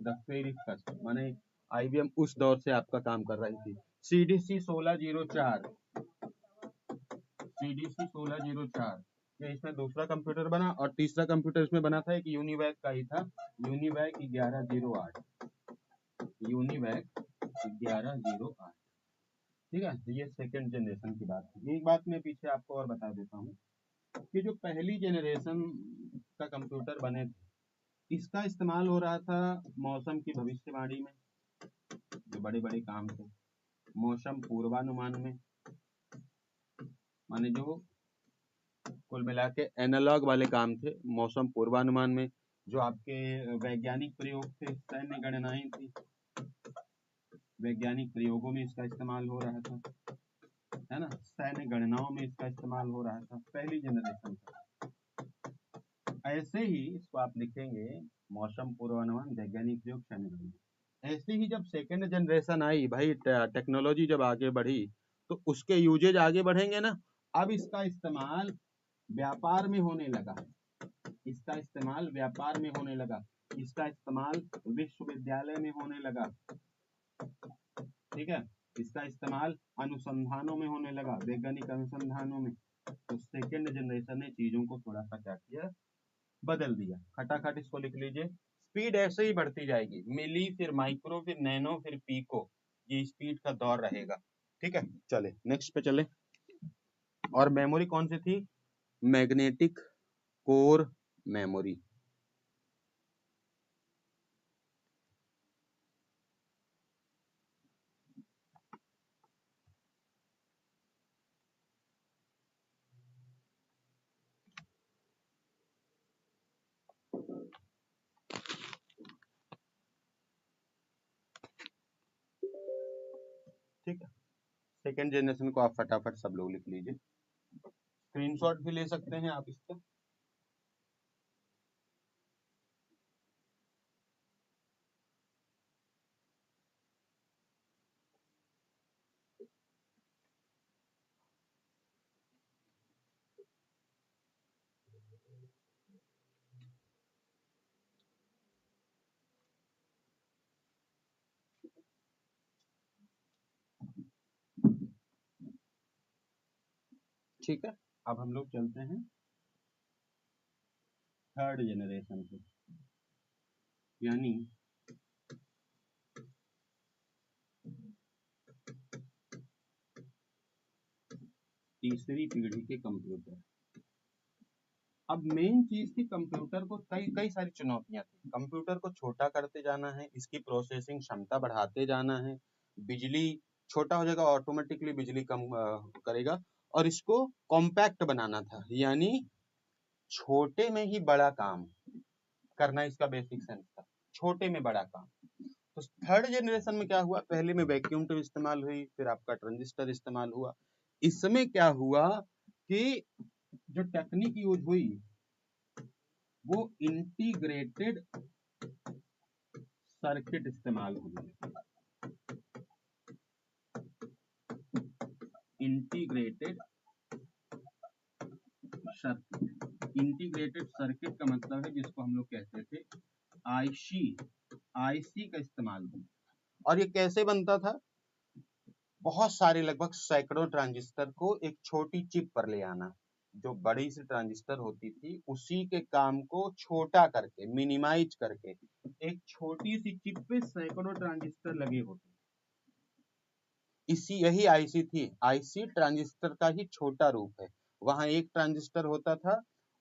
दक्षिणिक्स, माने IBM उस दौर से आपका काम कर रही थी। CDC 1604, CDC 1604, ये इसमें दूसरा कंप्यूटर बना, और तीसरा कंप्यूटर इसमें बना था एक यूनिवैक का ही था, यूनिवैक 1108, यूनिवैक 1108। ठीक है, ये सेकेंड जनरेशन की बात है। एक बात मैं पीछे आपको और बता देता हूँ कि जो पहली जनरेशन का कंप्यूटर बने थे, इसका इस्तेमाल हो रहा था मौसम की भविष्यवाणी में, जो बड़े बड़े काम थे, मौसम पूर्वानुमान में, माने जो कुल मिला के एनालॉग वाले काम थे, मौसम पूर्वानुमान में। जो आपके वैज्ञानिक प्रयोग थे, सैन्य गणनाएं थी, वैज्ञानिक प्रयोगों में इसका इस्तेमाल हो रहा था, है ना, सैन्य गणनाओं में इसका इस्तेमाल हो रहा था, पहली जनरेशन का। ऐसे ही इसको आप लिखेंगे, मौसम पूर्वानुमान, वैज्ञानिक प्रयोग, सैन्य गणना। ऐसे ही जब सेकेंड जनरेशन आई भाई, टेक्नोलॉजी जब आगे बढ़ी, तो उसके यूजेज आगे बढ़ेंगे ना। अब इसका इस्तेमाल व्यापार में होने लगा, इसका इस्तेमाल व्यापार में होने लगा, इसका इस्तेमाल विश्वविद्यालय में होने लगा, ठीक है, इसका इस्तेमाल अनुसंधानों में होने लगा, वैज्ञानिक अनुसंधानों में। तो सेकेंड जनरेशन ने चीजों को थोड़ा सा क्या किया, बदल दिया। खटाखट इसको लिख लीजिए, स्पीड ऐसे ही बढ़ती जाएगी, मिली, फिर माइक्रो, फिर नैनो, फिर पीको, ये स्पीड का दौर रहेगा। ठीक है, चले नेक्स्ट पे चले। और मेमोरी कौन सी थी? Magnetic core memory. ठीक है, सेकेंड जनरेशन को आप फटाफट सब लोग लिख लीजिए, स्क्रीनशॉट भी ले सकते हैं आप इसका। ठीक है, अब हम लोग चलते हैं थर्ड जनरेशन पे, यानी तीसरी पीढ़ी के कंप्यूटर। अब मेन चीज थी कंप्यूटर को, कई कई सारी चुनौतियां थी। कंप्यूटर को छोटा करते जाना है, इसकी प्रोसेसिंग क्षमता बढ़ाते जाना है, बिजली छोटा हो जाएगा, ऑटोमेटिकली बिजली कम करेगा, और इसको कॉम्पैक्ट बनाना था, यानी छोटे में ही बड़ा काम करना, इसका बेसिक सेंस था, छोटे में बड़ा काम। तो थर्ड जनरेशन में क्या हुआ, पहले में वैक्यूम ट्यूब इस्तेमाल हुई, फिर आपका ट्रांजिस्टर इस्तेमाल हुआ। इसमें क्या हुआ कि जो टेक्निक यूज हुई वो इंटीग्रेटेड सर्किट इस्तेमाल होने लगी। इंटीग्रेटेड सर्किट, इंटीग्रेटेड सर्किट का मतलब है जिसको हम लोग कहते थे आईसी, आईसी का इस्तेमाल हुआ। और ये कैसे बनता था? बहुत सारे, लगभग सैकड़ों ट्रांजिस्टर को एक छोटी चिप पर ले आना, जो बड़ी सी ट्रांजिस्टर होती थी उसी के काम को छोटा करके, मिनिमाइज करके, एक छोटी सी चिप पे सैकड़ों ट्रांजिस्टर लगे होते। इसी यही आईसी थी, आईसी ट्रांजिस्टर का ही छोटा रूप है। वहां एक ट्रांजिस्टर होता था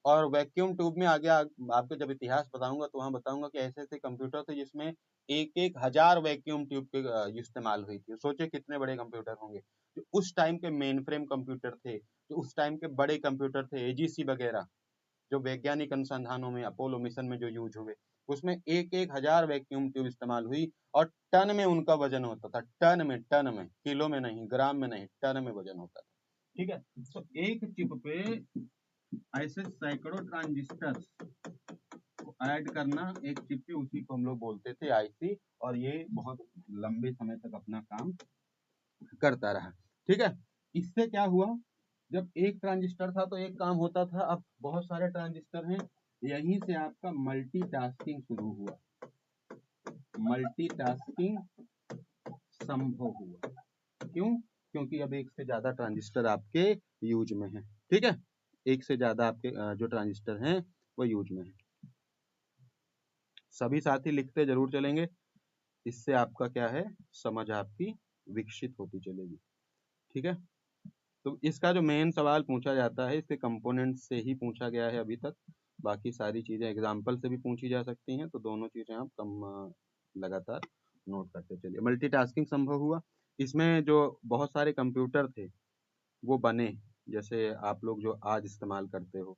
और वैक्यूम ट्यूब में आगे आपको जब इतिहास बताऊंगा तो वहाँ बताऊंगा कि ऐसे ऐसे कंप्यूटर थे जिसमें एक एक हजार वैक्यूम ट्यूब के इस्तेमाल हुई थी। सोचे कितने बड़े कंप्यूटर होंगे। जो उस टाइम के मेन फ्रेम कंप्यूटर थे, जो उस टाइम के बड़े कंप्यूटर थे, एजीसी वगैरह, जो वैज्ञानिक अनुसंधानों में अपोलो मिशन में जो यूज हुए, उसमें एक एक हजार वैक्यूम ट्यूब इस्तेमाल हुई और टन में उनका वजन होता था। टन में, किलो में नहीं, ग्राम में नहीं, टन में वजन होता था। ठीक है, तो एक चिप पे ऐसे सैकड़ों ट्रांजिस्टर को ऐड करना एक चिप पे, उसी को हम लोग बोलते थे आईसी, और ये बहुत लंबे समय तक अपना काम करता रहा। ठीक है, इससे क्या हुआ, जब एक ट्रांजिस्टर था तो एक काम होता था, अब बहुत सारे ट्रांजिस्टर हैं, यहीं से आपका मल्टीटास्किंग शुरू हुआ, मल्टीटास्किंग संभव हुआ। क्यों? क्योंकि अब एक से ज्यादा ट्रांजिस्टर आपके यूज में है। ठीक है, एक से ज्यादा आपके जो ट्रांजिस्टर हैं वो यूज में है। सभी साथी लिखते जरूर चलेंगे, इससे आपका क्या है, समझ आपकी विकसित होती चलेगी। ठीक है, तो इसका जो मेन सवाल पूछा जाता है इसके कंपोनेंट से ही पूछा गया है अभी तक, बाकी सारी चीजें एग्जाम्पल से भी पूछी जा सकती हैं, तो दोनों चीजें आप लगातार नोट करते चलिए। मल्टीटास्किंग संभव हुआ, इसमें जो बहुत सारे कंप्यूटर थे वो बने, जैसे आप लोग जो आज इस्तेमाल करते हो,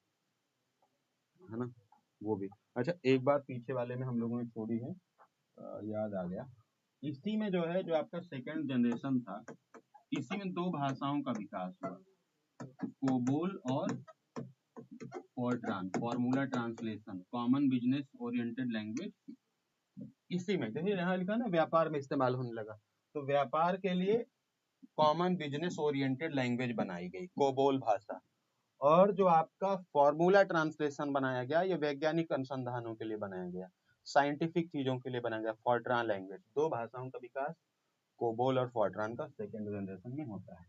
है ना, वो भी। अच्छा, एक बात पीछे वाले में हम लोगों ने छोड़ी है, याद आ गया, इसी में जो है, जो आपका सेकंड जनरेशन था, इसी में दो भाषाओं का विकास हुआ, कोबोल और Fortran, formula translation, common business oriented language. इसी में देखिए यहाँ लिखा ना, व्यापार में इस्तेमाल होने लगा, तो व्यापार के लिए कॉमन बिजनेस ओरिएंटेड लैंग्वेज बनाई गई, कोबोल भाषा। और जो आपका फॉर्मूला ट्रांसलेशन बनाया गया, ये वैज्ञानिक अनुसंधानों के लिए बनाया गया, साइंटिफिक चीजों के लिए बनाया गया, फॉरट्रान लैंग्वेज। दो भाषाओं का विकास कोबोल और फॉरट्रान का सेकेंड जनरेशन में होता है।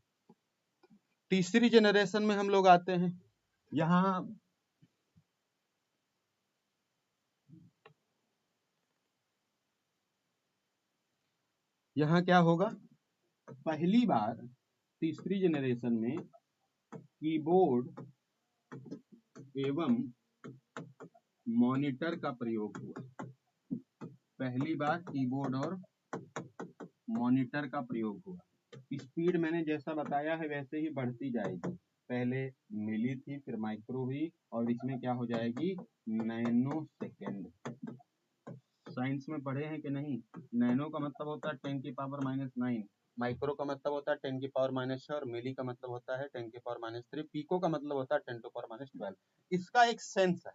तीसरी जनरेशन में हम लोग आते हैं, यहाँ क्या होगा, पहली बार तीसरी जनरेशन में कीबोर्ड एवं मॉनिटर का प्रयोग हुआ। पहली बार कीबोर्ड और मॉनिटर का प्रयोग हुआ। स्पीड मैंने जैसा बताया है वैसे ही बढ़ती जाएगी, पहले मिली थी, फिर माइक्रो हुई, और इसमें क्या हो जाएगी, नैनो सेकेंड। साइंस में पढ़े हैं कि नहीं, नैनो का मतलब होता है 10⁻⁹, माइक्रो का मतलब होता है 10⁻⁶, और मिली का मतलब होता है 10⁻�3, पीको का मतलब होता है 10⁻12। इसका एक सेंस है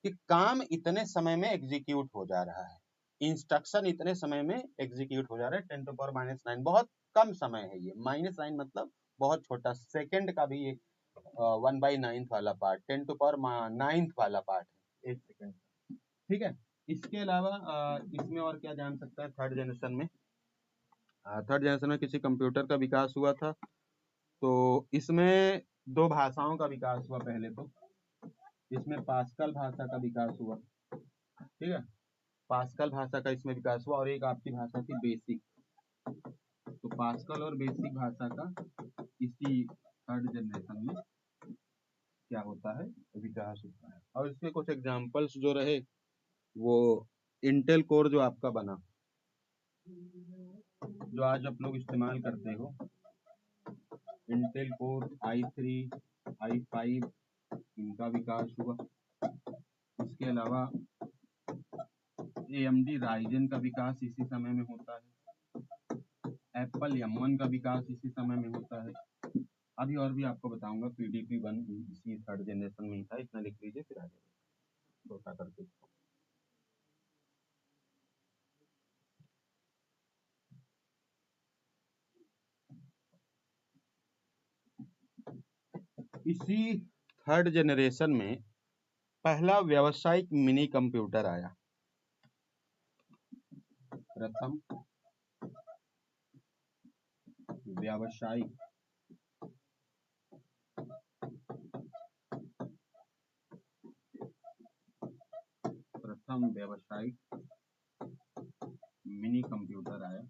कि काम इतने समय में एग्जीक्यूट हो जा रहा है, इंस्ट्रक्शन इतने समय में एग्जीक्यूट हो जा रहा है, 10⁻⁹, बहुत कम समय है ये, -9 मतलब बहुत छोटा, सेकंड का भी 1/9 वाला पार्ट, 10⁻⁹ वाला पार्ट है एक सेकंड। ठीक है, इसके अलावा इसमें और क्या जान सकता है, थर्ड जनरेशन में, थर्ड जनरेशन में किसी कंप्यूटर का विकास हुआ था, तो इसमें दो भाषाओं का विकास हुआ। पहले तो इसमें पास्कल भाषा का विकास हुआ, ठीक है, पास्कल भाषा का इसमें विकास हुआ, और एक आपकी भाषा थी बेसिक, तो पास्कल और बेसिक भाषा का इसी थर्ड जनरेशन में क्या होता है, विकास होता है। और इसके कुछ एग्जांपल्स जो रहे, वो इंटेल कोर जो आपका बना, जो आज आप लोग इस्तेमाल करते हो, इंटेल कोर i3, i5, इनका विकास हुआ। इसके अलावा AMD राइजन का विकास इसी समय में होता है, एप्पल M1 का विकास इसी समय में होता है। अभी और भी आपको बताऊंगा, PDP-1 इसी थर्ड जनरेशन में ही था, इतना लिख लीजिए, फिर आगे छोटा करके। इसी थर्ड जनरेशन में पहला व्यावसायिक मिनी कंप्यूटर आया, प्रथम व्यावसायिक मिनी कंप्यूटर आया,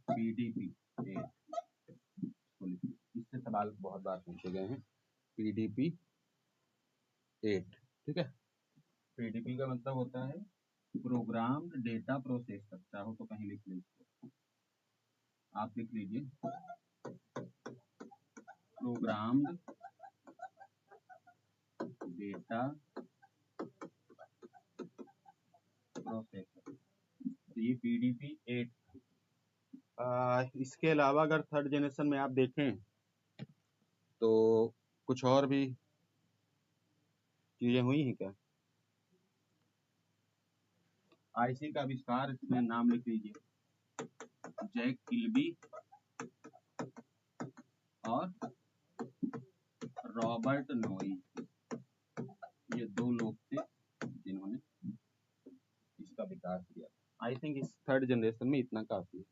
PDP-8। इससे सवाल बहुत बार पूछे गए हैं, PDP 8, ठीक है। PDP का मतलब होता है प्रोग्राम्ड डेटा प्रोसेसर, चाहो तो कहीं लिख लीजिए, आप लिख लीजिए प्रोग्राम्ड डेटा प्रोसेसर। तो ये PDP 8। इसके अलावा अगर थर्ड जनरेशन में आप देखें तो कुछ और भी चीजें हुई हैं क्या। IC का आविष्कार, इसमें नाम लिख लीजिए जैक किल्बी और रॉबर्ट नोई, ये दो लोग थे जिन्होंने इसका विकास किया। आई थिंक इस थर्ड जनरेशन में इतना काफी है।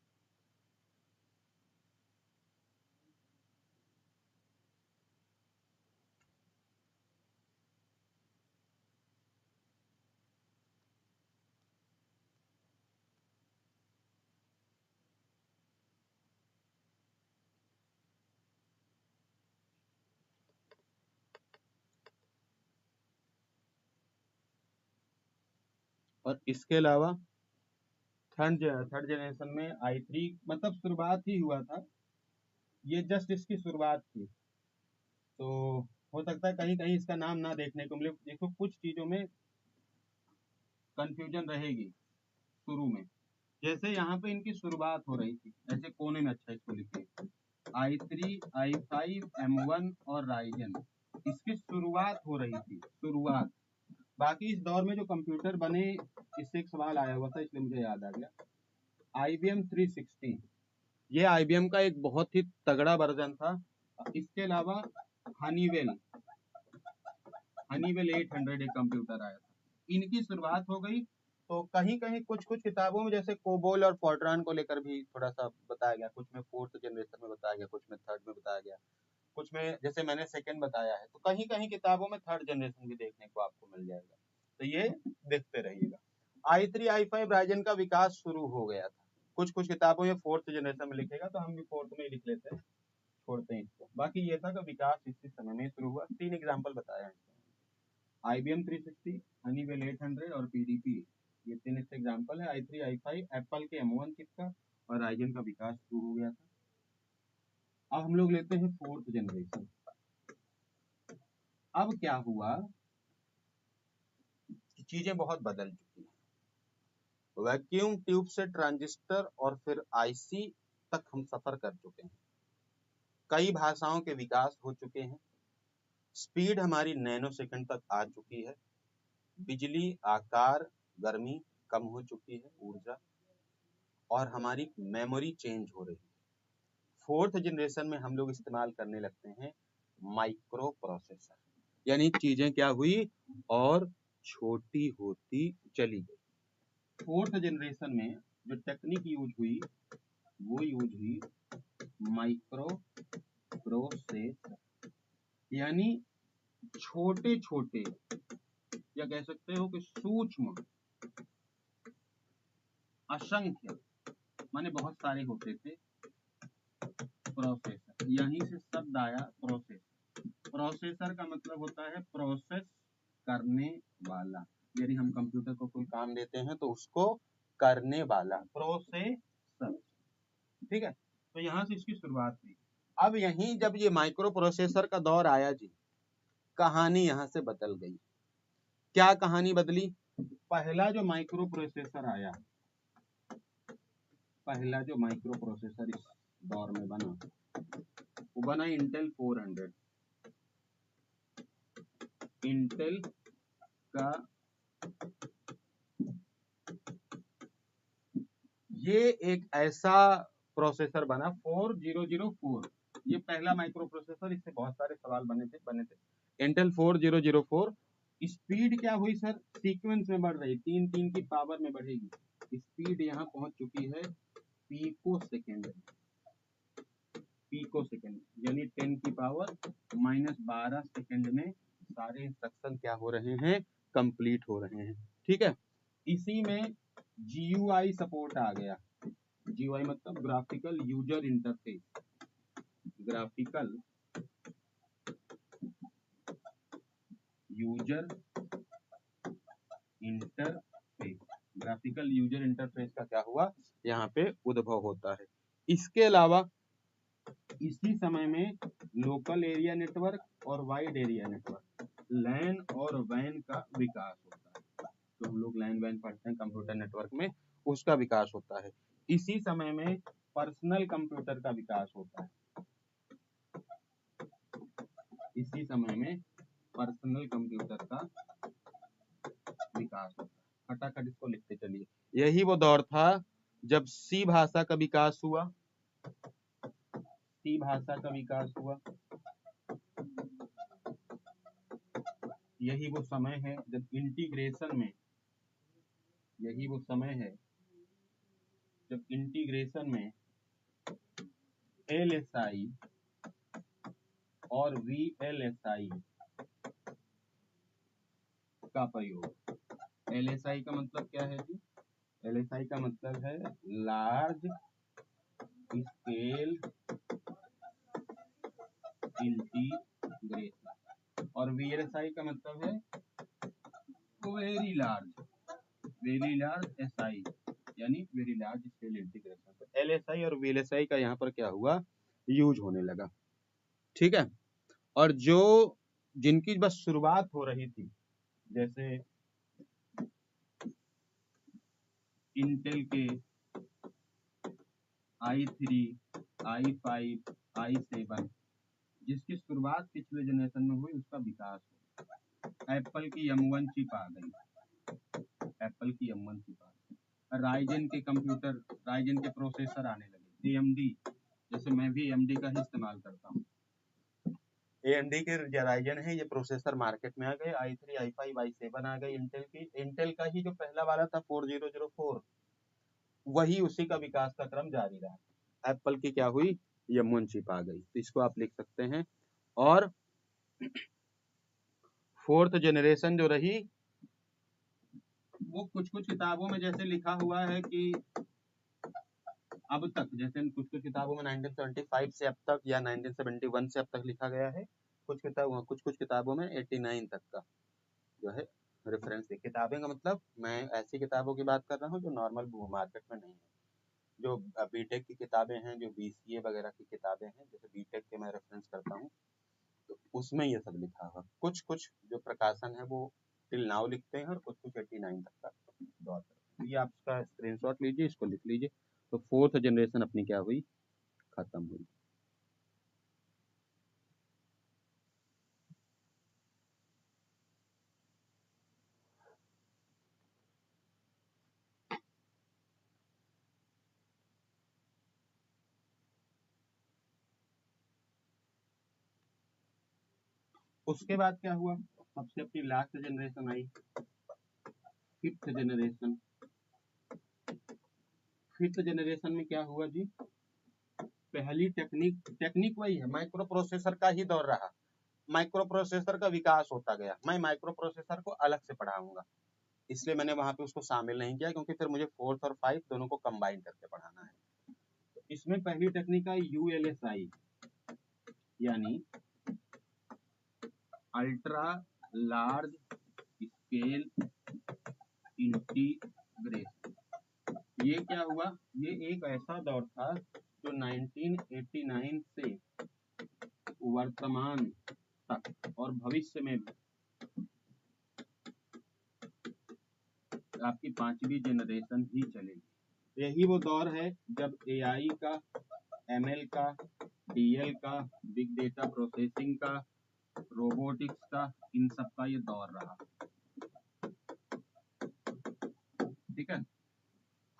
और इसके अलावा थर्ड जनरेशन में i3 मतलब शुरुआत ही हुआ था, ये जस्ट इसकी शुरुआत थी। तो हो सकता है कहीं कहीं इसका नाम ना देखने को मिले। देखो कुछ चीजों में कंफ्यूजन रहेगी शुरू में, जैसे यहाँ पे इनकी शुरुआत हो रही थी, ऐसे कोने में अच्छा इसको लिखिए i3, i5, M1 और राइजन, इसकी शुरुआत हो रही थी, शुरुआत। बाकी इस दौर में जो कंप्यूटर बने, इससे एक सवाल आया हुआ था इसलिए मुझे याद आ गया, IBM 360, ये IBM का एक बहुत ही तगड़ा वर्जन था। इसके अलावा हनीवेल 800 एक कंप्यूटर आया था, इनकी शुरुआत हो गई। तो कहीं कहीं कुछ कुछ किताबों में जैसे कोबोल और फोर्ट्रान को लेकर भी थोड़ा सा बताया गया, कुछ में फोर्थ जनरेशन में बताया गया, कुछ में थर्ड में बताया गया, कुछ में जैसे मैंने सेकंड बताया है। तो कहीं कहीं किताबों में थर्ड जनरेशन भी देखने को आपको मिल जाएगा, तो ये देखते रहिएगा। i3 i5 राइजन का विकास शुरू हो गया था, कुछ कुछ किताबों में फोर्थ जनरेशन में लिखेगा, तो हम भी फोर्थ में ही लिख लेते हैं, छोड़ते हैं इसको। बाकी ये था कि विकास इसी समय में शुरू हुआ। 3 एग्जाम्पल बताया है, IBM 360, हनीवेल 800 और PDP, ये 3 इसके एग्जाम्पल है। i3 i5 एप्पल के M1 चिप का और राइजन का विकास शुरू हो गया था। अब हम लोग लेते हैं फोर्थ जनरेशन। अब क्या हुआ, चीजें बहुत बदल चुकी हैं। वैक्यूम ट्यूब से ट्रांजिस्टर और फिर IC तक हम सफर कर चुके हैं। कई भाषाओं के विकास हो चुके हैं, स्पीड हमारी नैनो सेकंड तक आ चुकी है, बिजली, आकार, गर्मी कम हो चुकी है, ऊर्जा, और हमारी मेमोरी चेंज हो रही है। फोर्थ जनरेशन में हम लोग इस्तेमाल करने लगते हैं माइक्रो प्रोसेसर, यानी चीजें क्या हुई और छोटी होती चली गई। फोर्थ जनरेशन में जो टेक्निक यूज हुई वो यूज हुई माइक्रो प्रोसेसर, यानी छोटे छोटे, या कह सकते हो कि सूक्ष्म, असंख्य, माने बहुत सारे होते थे प्रोसेसर, यहीं से शब्द आया प्रोसेस। प्रोसेसर का मतलब होता है प्रोसेस करने वाला, यदि हम कंप्यूटर को कोई काम देते हैं तो उसको करने वाला, प्रोसेसर, ठीक है। तो यहाँ से इसकी शुरुआत हुई। अब यहीं जब ये माइक्रो प्रोसेसर का दौर आया जी, कहानी यहाँ से बदल गई। क्या कहानी बदली, पहला जो माइक्रो प्रोसेसर आया, पहला जो माइक्रो प्रोसेसर इस दौर में बना, वो बना इंटेल 400। इंटेल का ये एक ऐसा प्रोसेसर बना 4004, ये पहला माइक्रो प्रोसेसर, इससे बहुत सारे सवाल बने थे। इंटेल 4004, स्पीड क्या हुई सर, सीक्वेंस में बढ़ रही, 3 की पावर में बढ़ेगी। स्पीड यहाँ पहुंच चुकी है पीको सेकेंड, पीको सेकेंड, यानी 10 की पावर -12 सेकेंड में सारे इंस्ट्रक्शन क्या हो रहे हैं, कंप्लीट हो रहे हैं, ठीक है। इसी में GUI सपोर्ट आ गया। GUI मतलब graphical user interface, graphical user interface, graphical user interface का क्या हुआ, यहाँ पे उद्भव होता है। इसके अलावा इसी समय में लोकल एरिया नेटवर्क और वाइड एरिया नेटवर्क, लैन और वैन का विकास होता है। तो हम लोग लैन वैन पढ़ते हैं कंप्यूटर नेटवर्क में, उसका विकास होता है। इसी समय में पर्सनल कंप्यूटर का विकास होता है। इसी समय में पर्सनल कंप्यूटर का विकास होता है। फटाफट इसको लिखते चलिए। यही वो दौर था जब सी भाषा का विकास हुआ, सी भाषा का विकास हुआ। यही वो समय है जब इंटीग्रेशन में, यही वो समय है जब इंटीग्रेशन में LSI और VLSI का प्रयोग। LSI का मतलब क्या है जी? LSI का मतलब है लार्ज स्केल इंटीग्रेशन, और VLSI का मतलब है वेरी लार्ज SI, यानी वेरी लार्ज स्केल इंटीग्रेशन। तो LSI और VLSI का यहाँ पर क्या हुआ, यूज होने लगा। ठीक है। और जो जिनकी बस शुरुआत हो रही थी, जैसे इंटेल के i3, i5, i7, जिसकी शुरुआत पिछले जनरेशन में हुई, उसका विकास हो। एप्पल की M1 चिप आ गई, एप्पल की M1 चिप आ गई। राइजन के कंप्यूटर, राइजन के प्रोसेसर आने लगे। AMD, जैसे मैं भी AMD का ही इस्तेमाल करता हूँ। AMD के राइजन है, ये प्रोसेसर मार्केट में आ गए। i3, i5, i7 आ गए। इंटेल का ही जो पहला वाला था 4004, वही उसी का विकास का क्रम जारी रहा। एप्पल की क्या हुई, M1 चिप आ गई। तो इसको आप लिख सकते हैं। और फोर्थ जनरेशन जो रही, वो कुछ कुछ किताबों में जैसे लिखा हुआ है कि अब तक, जैसे कुछ कुछ किताबों में 1975 से अब तक या 1971 से अब तक लिखा गया है। कुछ किताबों में 89 तक का जो है रेफरेंस है। किताबें का मतलब मैं ऐसी किताबों की बात कर रहा हूँ जो नॉर्मल मार्केट में नहीं है। जो बीटेक की किताबें हैं, जो BCA वगैरह की किताबें हैं, जैसे बीटेक के मैं रेफरेंस करता हूँ, तो उसमें ये सब लिखा हुआ। कुछ कुछ जो प्रकाशन है वो टिल नाउ लिखते हैं, और कुछ कुछ 89 तक का दौर। ये आप इसका स्क्रीनशॉट लीजिए, इसको लिख लीजिए। तो फोर्थ जनरेशन अपनी क्या हुई, खत्म हुई। उसके बाद क्या हुआ, सबसे अपनी लास्ट जनरेशन आई, फिफ्थ जनरेशन। फिफ्थ जनरेशन में क्या हुआ जी, पहली टेक्निक वही है, माइक्रो प्रोसेसर का ही दौर रहा। माइक्रो प्रोसेसर का विकास होता गया। मैं माइक्रो प्रोसेसर को अलग से पढ़ाऊंगा, इसलिए मैंने वहां पे उसको शामिल नहीं किया, क्योंकि फिर मुझे फोर्थ और फाइव दोनों को कंबाइन करके पढ़ाना है। तो इसमें पहली टेक्निक आई ULSI, यानी अल्ट्रा लार्ज स्केल इंटीग्रेशन। ये क्या हुआ, ये एक ऐसा दौर था जो 1989 से वर्तमान तक और भविष्य में आपकी 5वीं जनरेशन ही चलेगी। यही वो दौर है जब AI का, ML का, DL का, बिग डेटा प्रोसेसिंग का, रोबोटिक्स का, इन सब का ये दौर रहा। ठीक है।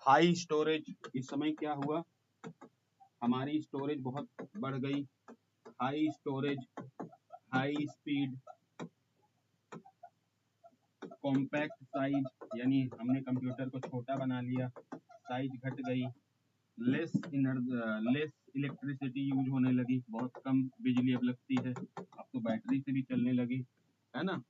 हाई स्टोरेज, इस समय क्या हुआ, हमारी स्टोरेज बहुत बढ़ गई। High storage, high speed, compact size, यानी हमने कंप्यूटर को छोटा बना लिया, साइज घट गई। लेस इलेक्ट्रिसिटी यूज होने लगी, बहुत कम बिजली अब लगती है, अब तो बैटरी से भी चलने लगी, है ना।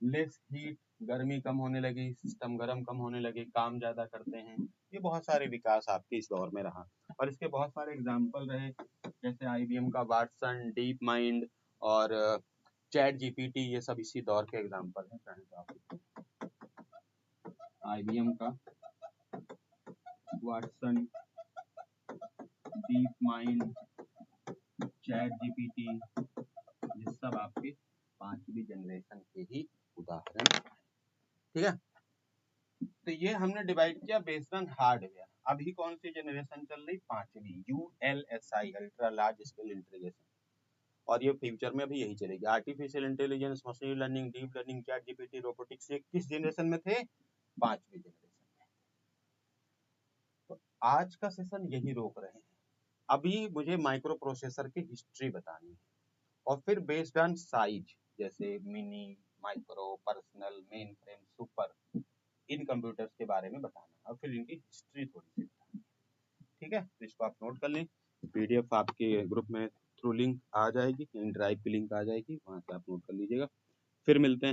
लेस हीट, गर्मी कम होने लगी, सिस्टम गर्म कम होने लगे, काम ज्यादा करते हैं। ये बहुत सारे विकास आपके इस दौर में रहा, और इसके बहुत सारे एग्जाम्पल रहे, जैसे IBM का वाटसन, डीप माइंड, और चैट जीपीटी, ये सब इसी दौर के एग्जाम्पल हैं। चाहे तो आप IBM का Watson, deep mind, chat GPT, ये सब आपके 5वीं जनरेशन के ही उदाहरण हैं। ठीक है, तो ये हमने डिवाइड किया बेस्ड ऑन हार्डवेयर। अभी कौन सी जनरेशन चल रही? 5वीं, ULSI, ultra large scale integration, और ये फ्यूचर में भी यही चलेगी। Artificial intelligence, machine learning, deep learning, chat GPT, robotics, ये किस जनरेशन में थे? 5वीं जनरेशन में। तो आज का सेशन यही रोक रहे हैं। अभी मुझे माइक्रो प्रोसेसर की हिस्ट्री बतानी है, और फिर बेस्ड ऑन साइज, जैसे mini, micro, personal, main frame, super, in computers के बारे में बताना है, और फिर इनकी हिस्ट्री थोड़ी सी बतानी है। ठीक है, तो इसको आप नोट कर लें। PDF आपके ग्रुप में थ्रू लिंक आ जाएगी, ड्राइव की लिंक आ जाएगी, वहां से आप नोट कर लीजिएगा। फिर मिलते हैं।